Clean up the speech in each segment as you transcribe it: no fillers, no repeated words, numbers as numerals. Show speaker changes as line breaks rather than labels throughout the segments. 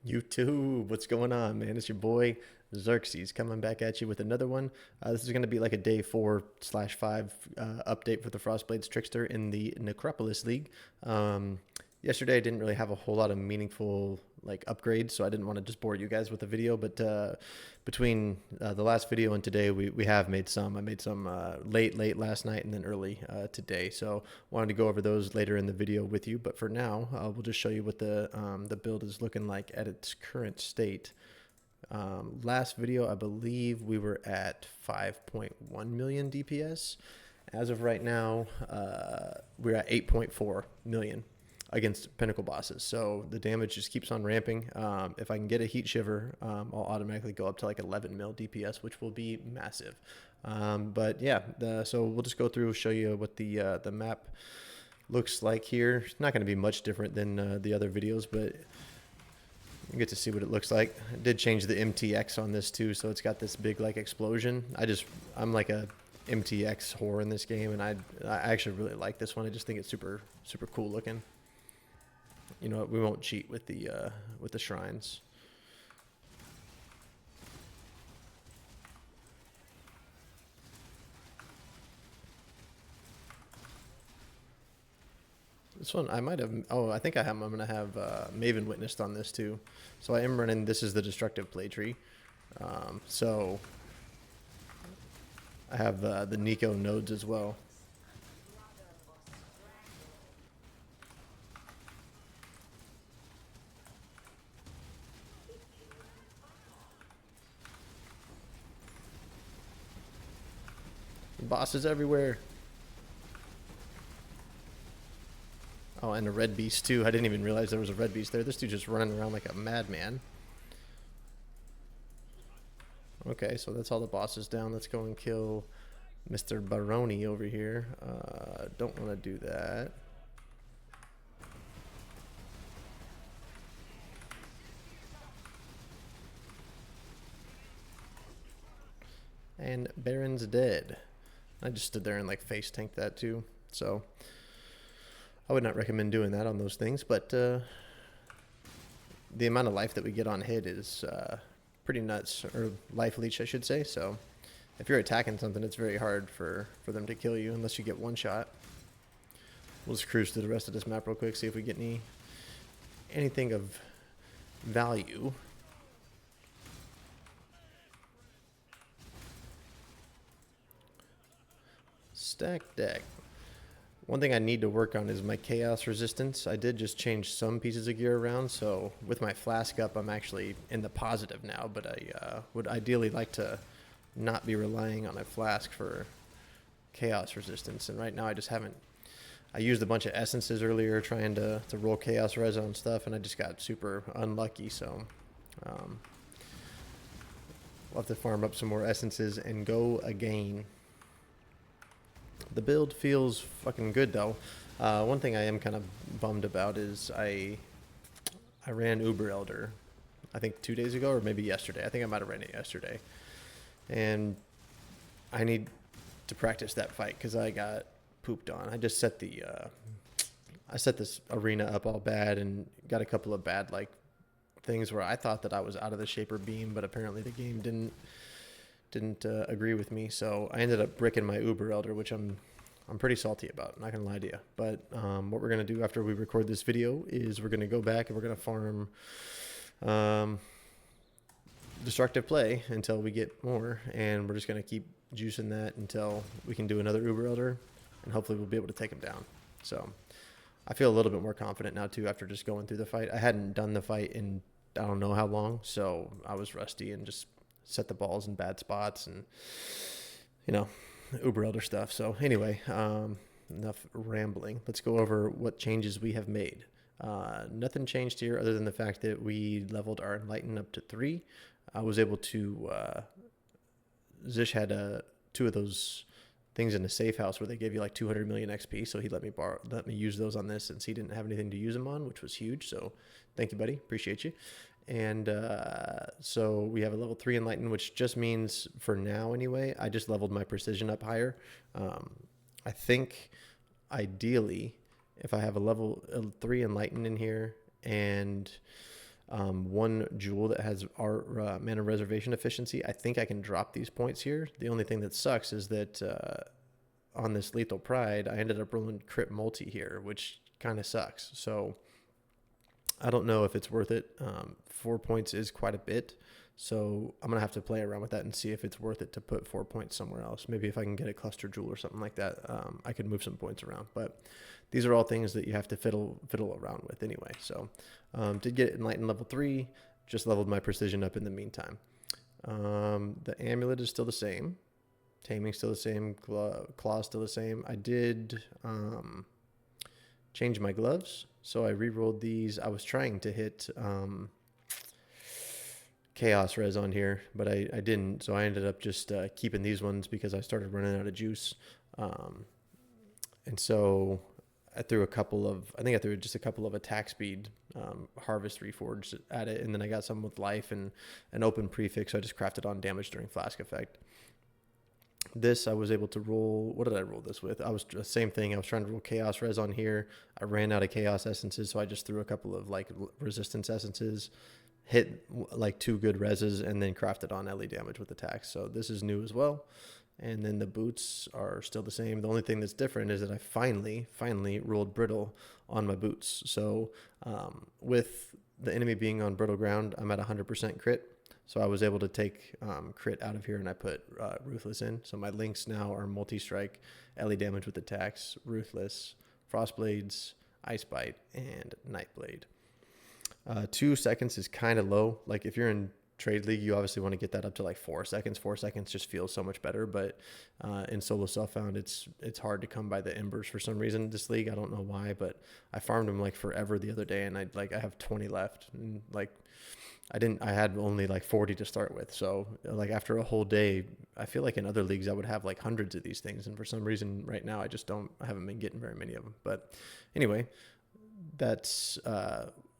YouTube, what's going on, man? It's your boy Xerxes coming back at you with another one. This is going to be like a day 4/5 update for the Frostblades Trickster in the Necropolis League. Yesterday I didn't really have a whole lot of meaningful like upgrades, so I didn't want to just bore you guys with the video. But between the last video and today, we have made some. I made some late last night and then early today. So wanted to go over those later in the video with you. But for now, we'll just show you what the build is looking like at its current state. Last video, I believe we were at 5.1 million DPS. As of right now, we're at 8.4 million against pinnacle bosses, so the damage just keeps on ramping. If I can get a heat shiver, I'll automatically go up to like 11 mil DPS, which will be massive. But yeah, so we'll just go through, show you what the map looks like here. It's not going to be much different than the other videos, but you get to see what it looks like. I did change the MTX on this too, so it's got this big like explosion. I'm like a MTX whore in this game, and I actually really like this one. I just think it's super cool looking. You know what, we won't cheat with the shrines. This one I might have, oh, I think I'm gonna have Maven witnessed on this too. So I am running, this is the destructive play tree. So I have the Nico nodes as well. Bosses everywhere. Oh, and a red beast too. I didn't even realize there was a red beast there. This dude just running around like a madman. Okay, so that's all the bosses down. Let's go and kill Mr. Baroni over here. Don't want to do that. And Baron's dead. I just stood there and like face tanked that too. So I would not recommend doing that on those things, but the amount of life that we get on hit is pretty nuts, or life leech I should say. So if you're attacking something, it's very hard for them to kill you unless you get one shot. We'll just cruise through the rest of this map real quick, see if we get anything of value. Stack deck. One thing I need to work on is my chaos resistance. I did just change some pieces of gear around, so with my flask up, I'm actually in the positive now, but I would ideally like to not be relying on a flask for chaos resistance, and right now I just haven't. I used a bunch of essences earlier trying to roll chaos res on stuff, and I just got super unlucky, so we'll have to farm up some more essences and go again. The build feels fucking good though. One thing I am kind of bummed about is I ran Uber Elder, I think 2 days ago or maybe yesterday. I think I might have ran it yesterday, and I need to practice that fight because I got pooped on. I just set I set this arena up all bad and got a couple of bad like things where I thought that I was out of the shaper beam, but apparently the game didn't agree with me, so I ended up bricking my Uber Elder, which I'm pretty salty about, not gonna lie to you. But what we're gonna do after we record this video is we're gonna go back and we're gonna farm destructive play until we get more, and we're just gonna keep juicing that until we can do another Uber Elder, and hopefully we'll be able to take him down. So I feel a little bit more confident now too after just going through the fight. I hadn't done the fight in I don't know how long, so I was rusty and just set the balls in bad spots and, you know, Uber Elder stuff. So anyway, enough rambling. Let's go over what changes we have made. Nothing changed here other than the fact that we leveled our Enlighten up to 3. I was able to, Zish had 2 of those things in the safe house where they gave you like 200 million XP, so he let me use those on this since he didn't have anything to use them on, which was huge. So thank you, buddy, appreciate you. And so we have a level 3 Enlighten, which just means for now anyway, I just leveled my precision up higher. I think ideally if I have a level 3 Enlighten in here and one jewel that has our mana reservation efficiency. I think I can drop these points here. The only thing that sucks is that on this Lethal Pride, I ended up rolling crit multi here, which kind of sucks. So I don't know if it's worth it. 4 points is quite a bit. So I'm going to have to play around with that and see if it's worth it to put 4 points somewhere else. Maybe if I can get a cluster jewel or something like that, I could move some points around. But these are all things that you have to fiddle around with anyway. So did get Enlightened level 3, just leveled my precision up in the meantime. The amulet is still the same. Taming still the same. Claw still the same. I did change my gloves. So I re-rolled these. I was trying to hit Chaos Res on here, but I didn't. So I ended up just keeping these ones because I started running out of juice. And so I threw a couple of, I think I threw just a couple of attack speed harvest reforged at it. And then I got some with life and an open prefix. So I just crafted on damage during flask effect. This I was able to roll. What did I roll this with? I was the same thing. I was trying to roll Chaos Res on here. I ran out of Chaos Essences, so I just threw a couple of like Resistance Essences, hit like 2 good reses, and then crafted on LE damage with attacks. So this is new as well. And then the boots are still the same. The only thing that's different is that I finally rolled Brittle on my boots. So with the enemy being on brittle ground, I'm at 100% crit. So I was able to take crit out of here, and I put Ruthless in. So my links now are multi-strike, LE damage with attacks, Ruthless, Frostblades, Ice Bite, and Nightblade. 2 seconds is kind of low. Like if you're in Trade League, you obviously want to get that up to like 4 seconds. 4 seconds just feels so much better. But in solo self-found, it's hard to come by the embers for some reason. This league, I don't know why, but I farmed them like forever the other day, and I have 20 left, and like I had only like 40 to start with. So like after a whole day, I feel like in other leagues I would have like hundreds of these things, and for some reason right now I haven't been getting very many of them. But anyway, that's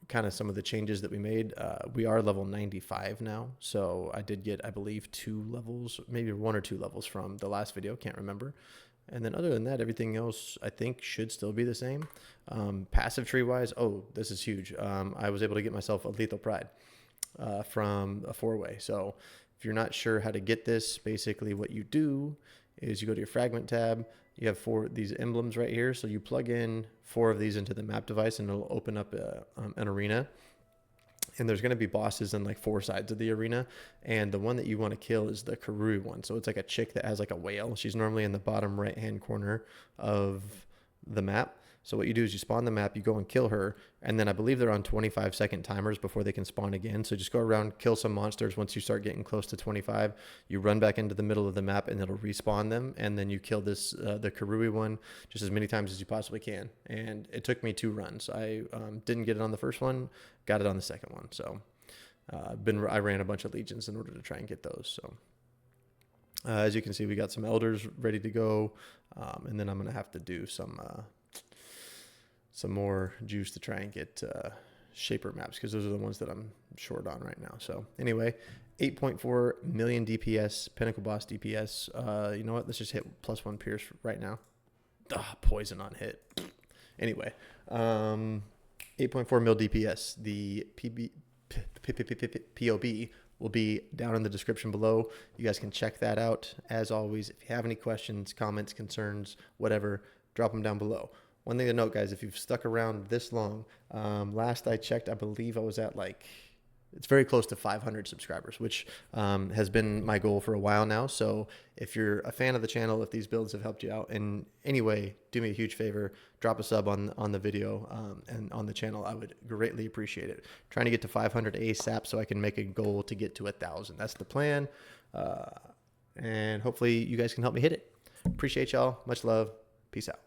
kind of some of the changes that we made. We are level 95 now, so I did get, I believe, 2 levels, maybe 1 or 2 levels from the last video, can't remember. And then other than that, everything else I think should still be the same. Passive tree wise, this is huge. I was able to get myself a Lethal Pride from a 4-way. So if you're not sure how to get this, basically what you do is you go to your fragment tab. You have 4 these emblems right here. So you plug in 4 of these into the map device, and it'll open up an arena. And there's going to be bosses in like 4 sides of the arena. And the one that you want to kill is the Karui one. So it's like a chick that has like a whale. She's normally in the bottom right-hand corner of the map. So what you do is you spawn the map, you go and kill her, and then I believe they're on 25-second timers before they can spawn again. So just go around, kill some monsters. Once you start getting close to 25, you run back into the middle of the map, and it'll respawn them, and then you kill this the Karui one just as many times as you possibly can. And it took me 2 runs. I didn't get it on the first one, got it on the second one. So I ran a bunch of legions in order to try and get those. So as you can see, we got some elders ready to go, and then I'm going to have to do some more juice to try and get shaper maps, because those are the ones that I'm short on right now. So anyway, 8.4 million DPS, Pinnacle Boss DPS. You know what? Let's just hit +1 Pierce right now. Poison on hit. Anyway, 8.4 mil DPS. The POB will be down in the description below. You guys can check that out. As always, if you have any questions, comments, concerns, whatever, drop them down below. One thing to note, guys, if you've stuck around this long, last I checked, I believe I was at it's very close to 500 subscribers, which has been my goal for a while now. So if you're a fan of the channel, if these builds have helped you out in any way, do me a huge favor, drop a sub on the video and on the channel. I would greatly appreciate it. Trying to get to 500 ASAP so I can make a goal to get to 1,000. That's the plan. And hopefully you guys can help me hit it. Appreciate y'all. Much love. Peace out.